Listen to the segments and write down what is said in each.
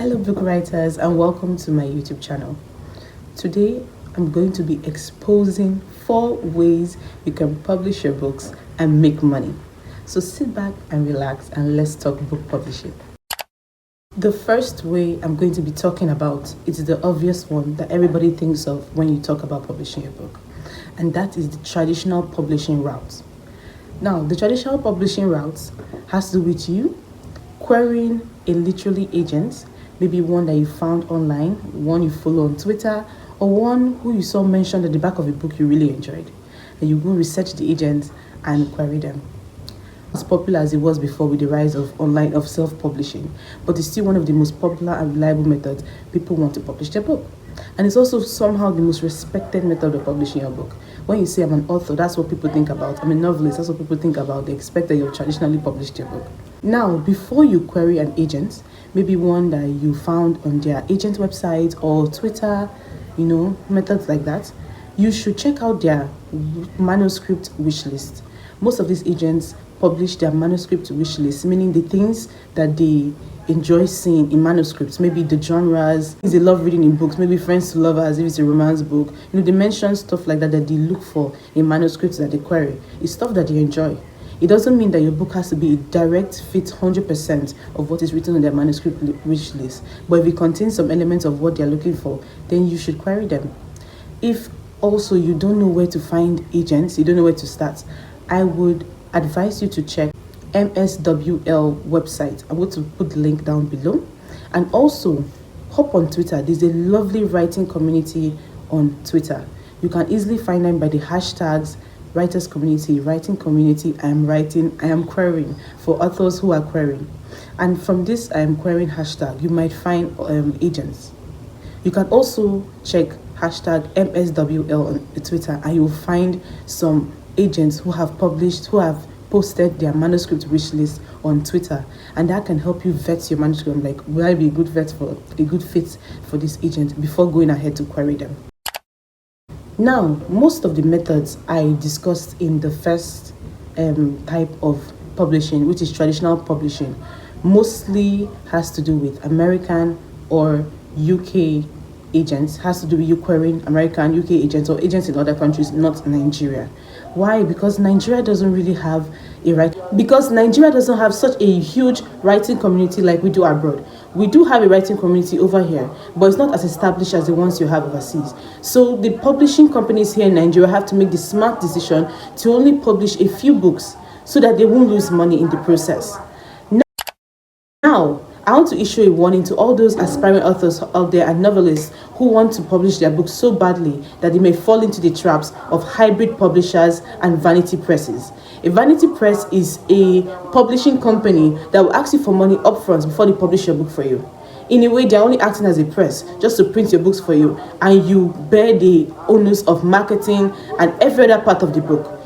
Hello book writers and welcome to my YouTube channel. Today I'm going to be exposing 4 ways you can publish your books and make money. So sit back and relax and let's talk book publishing. The first way I'm going to be talking about is the obvious one that everybody thinks of when you talk about publishing your book, and that is the traditional publishing route. Now, the traditional publishing route has to do with you querying a literary agent, maybe one that you found online, one you follow on Twitter, or one who you saw mentioned at the back of a book you really enjoyed. And you go research the agent and query them. As popular as it was before with the rise of online of self-publishing, but it's still one of the most popular and reliable methods people want to publish their book. And it's also somehow the most respected method of publishing your book. When you say I'm an author, that's what people think about. I'm a novelist, that's what people think about. They expect that you've traditionally published your book. Now, before you query an agent, maybe one that you found on their agent website or Twitter, methods like that, you should check out their manuscript wishlist. Most of these agents publish their manuscript wishlist, meaning the things that they enjoy seeing in manuscripts, maybe the genres, they love reading in books, maybe friends to lovers if it's a romance book. They mention stuff like that they look for in manuscripts that they query. It's stuff that they enjoy. It doesn't mean that your book has to be a direct fit 100% of what is written on their manuscript wish list, but if it contains some elements of what they're looking for, then you should query them. If also you don't know where to find agents, you don't know where to start, I would advise you to check MSWL website. I'm going to put the link down below. And also hop on Twitter. There's a lovely writing community on Twitter. You can easily find them by the hashtags writers community, writing community, I am writing, I am querying, for authors who are querying. And from this I am querying hashtag, you might find agents. You can also check hashtag MSWL on Twitter and you'll find some agents who have posted their manuscript wish list on Twitter, and that can help you vet your manuscript. Like, will I be a good fit for this agent before going ahead to query them? Now, most of the methods I discussed in the first type of publishing, which is traditional publishing, mostly has to do with American or UK agents, has to do with you querying American, UK agents, or agents in other countries, not Nigeria. Why? Because Nigeria doesn't really have Nigeria doesn't have such a huge writing community like we do abroad. We do have a writing community over here, but it's not as established as the ones you have overseas. So the publishing companies here in Nigeria have to make the smart decision to only publish a few books so that they won't lose money in the process. Now, I want to issue a warning to all those aspiring authors out there and novelists who want to publish their books so badly that they may fall into the traps of hybrid publishers and vanity presses. A vanity press is a publishing company that will ask you for money upfront before they publish your book for you. In a way, they're only acting as a press just to print your books for you, and you bear the onus of marketing and every other part of the book.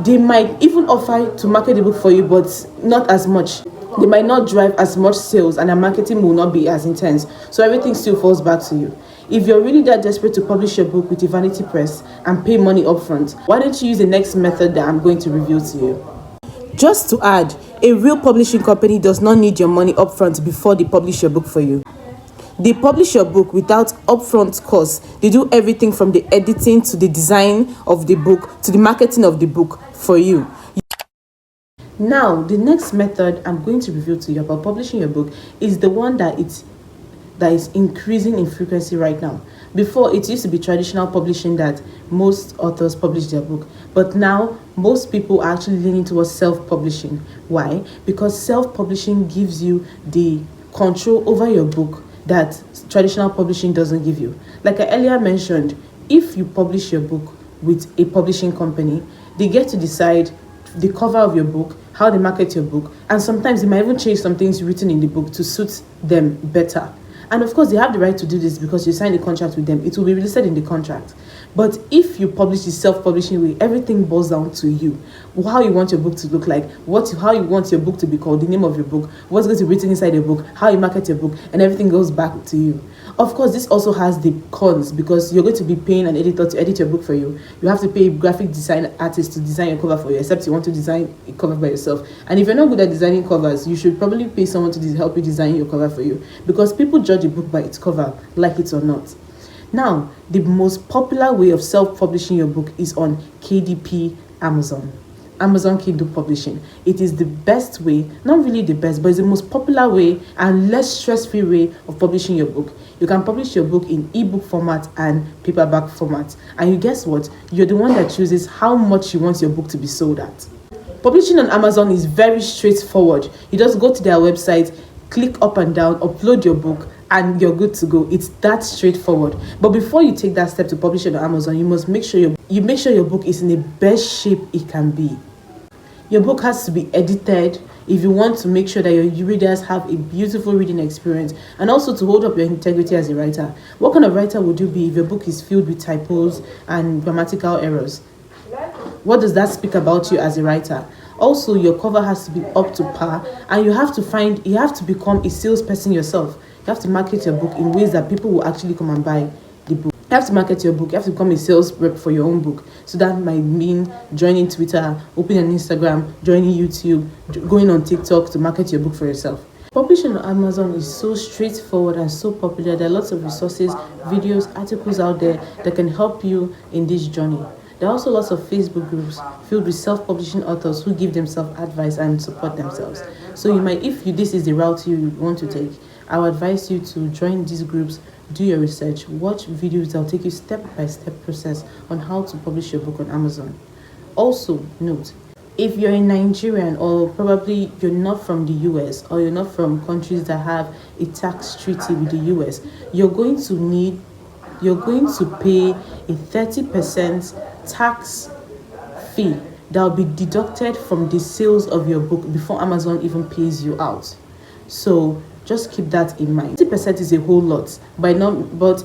They might even offer to market the book for you, but not as much. They might not drive as much sales and their marketing will not be as intense. So everything still falls back to you. If you're really that desperate to publish your book with a vanity press and pay money upfront, why don't you use the next method that I'm going to reveal to you? Just to add, a real publishing company does not need your money upfront before they publish your book for you. They publish your book without upfront costs. They do everything from the editing to the design of the book to the marketing of the book for you. Now, the next method I'm going to reveal to you about publishing your book is the one that is increasing in frequency right now. Before, it used to be traditional publishing that most authors publish their book, but now most people are actually leaning towards self-publishing. Why? Because self-publishing gives you the control over your book that traditional publishing doesn't give you. Like I earlier mentioned, if you publish your book with a publishing company, they get to decide the cover of your book, how they market your book, and sometimes they might even change some things written in the book to suit them better. And of course, they have the right to do this because you signed a contract with them. It will be listed in the contract. But if you publish the self-publishing way, everything boils down to you. How you want your book to look like, how you want your book to be called, the name of your book, what's going to be written inside your book, how you market your book, and everything goes back to you. Of course, this also has the cons because you're going to be paying an editor to edit your book for you. You have to pay a graphic design artist to design your cover for you, except you want to design a cover by yourself. And if you're not good at designing covers, you should probably pay someone to help you design your cover for you, because people judge a book by its cover, like it or not. Now, the most popular way of self-publishing your book is on KDP Amazon. Amazon Kindle Publishing. It is the best way, not really the best, but it's the most popular way and less stress-free way of publishing your book. You can publish your book in ebook format and paperback format. And you guess what? You're the one that chooses how much you want your book to be sold at. Publishing on Amazon is very straightforward. You just go to their website, click up and down, upload your book, and you're good to go. It's that straightforward. But before you take that step to publish it on Amazon, you must make sure your book is in the best shape it can be. Your book has to be edited if you want to make sure that your readers have a beautiful reading experience, and also to hold up your integrity as a writer. What kind of writer would you be if your book is filled with typos and grammatical errors? What does that speak about you as a writer? Also, your cover has to be up to par, and you have to become a salesperson yourself. You have to market your book in ways that people will actually come and buy the book. You have to market your book. You have to become a sales rep for your own book. So that might mean joining Twitter, opening an Instagram, joining YouTube, going on TikTok to market your book for yourself. Publishing on Amazon is so straightforward and so popular. There are lots of resources, videos, articles out there that can help you in this journey. There are also lots of Facebook groups filled with self-publishing authors who give themselves advice and support themselves. So if this is the route you want to take, I would advise you to join these groups, do your research, watch videos that will take you step-by-step process on how to publish your book on Amazon. Also, note, if you're in Nigerian, or probably you're not from the US, or you're not from countries that have a tax treaty with the US, you're going to pay a 30% tax fee that will be deducted from the sales of your book before Amazon even pays you out. So just keep that in mind. 30% is a whole lot, but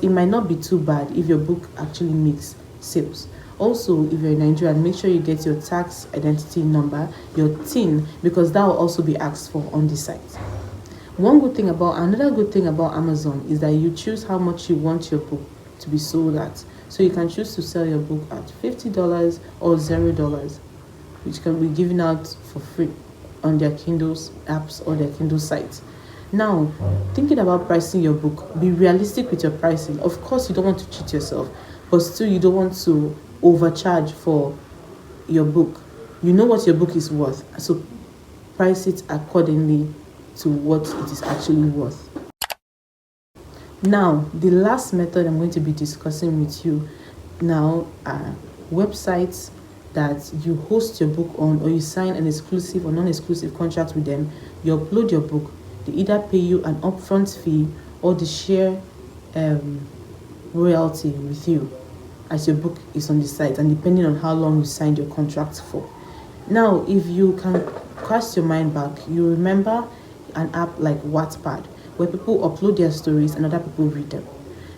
it might not be too bad if your book actually makes sales. Also, if you're in Nigeria, make sure you get your tax identity number, your TIN, because that will also be asked for on the site. Another good thing about Amazon is that you choose how much you want your book to be sold at. So you can choose to sell your book at $50 or $0, which can be given out for free on their Kindle apps or their Kindle site. Now, thinking about pricing your book, be realistic with your pricing. Of course, you don't want to cheat yourself, but still you don't want to overcharge for your book. You know what your book is worth, so price it accordingly to what it is actually worth. Now, the last method I'm going to be discussing with you now are websites that you host your book on, or you sign an exclusive or non-exclusive contract with them. You upload your book. They either pay you an upfront fee or they share royalty with you as your book is on the site, and depending on how long you signed your contract for. Now, if you can cast your mind back, you remember an app like Wattpad, where people upload their stories and other people read them.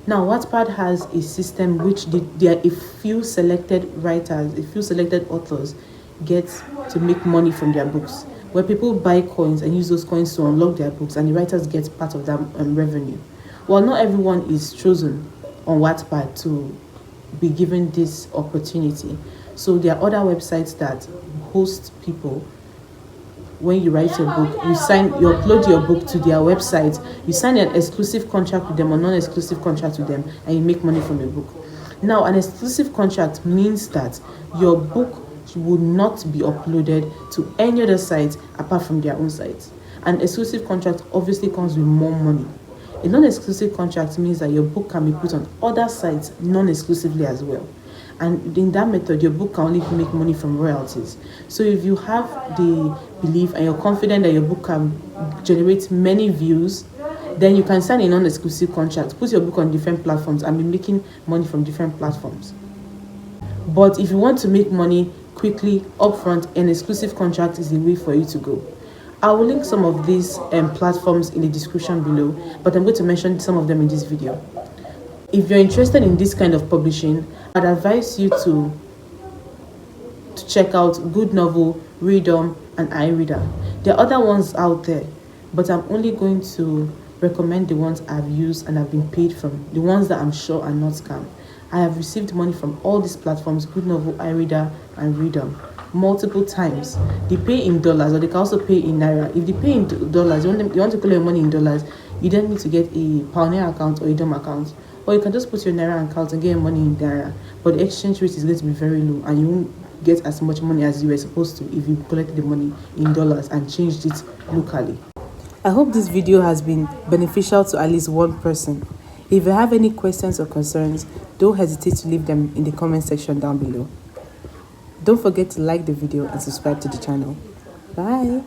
Now, Wattpad has a system which there are a few selected writers, a few selected authors get to make money from their books, where people buy coins and use those coins to unlock their books, and the writers get part of that revenue. While not everyone is chosen on Wattpad to be given this opportunity, so there are other websites that host people. When you write your book, you upload your book to their website, you sign an exclusive contract with them or non-exclusive contract with them, and you make money from your book. Now, an exclusive contract means that your book will not be uploaded to any other site apart from their own site. An exclusive contract obviously comes with more money. A non-exclusive contract means that your book can be put on other sites non-exclusively as well. And in that method, your book can only make money from royalties. So if you have the belief and you're confident that your book can generate many views, then you can sign a non-exclusive contract, put your book on different platforms, and be making money from different platforms. But if you want to make money quickly, upfront, an exclusive contract is the way for you to go. I will link some of these platforms in the description below, but I'm going to mention some of them in this video. If you're interested in this kind of publishing, I'd advise you to check out Good Novel, Readum, and iReader. There are other ones out there, but I'm only going to recommend the ones I've used and I've been paid from, the ones that I'm sure are not scam. I have received money from all these platforms, Good Novel, iReader, and Readum, multiple times. They pay in dollars, or they can also pay in naira. If they pay in dollars, you want to collect your money in dollars, you then need to get a Pioneer account or a DOM account. Or you can just put your naira account and get your money in naira. But the exchange rate is going to be very low, and you won't get as much money as you were supposed to if you collected the money in dollars and changed it locally. I hope this video has been beneficial to at least one person. If you have any questions or concerns, don't hesitate to leave them in the comment section down below. Don't forget to like the video and subscribe to the channel. Bye!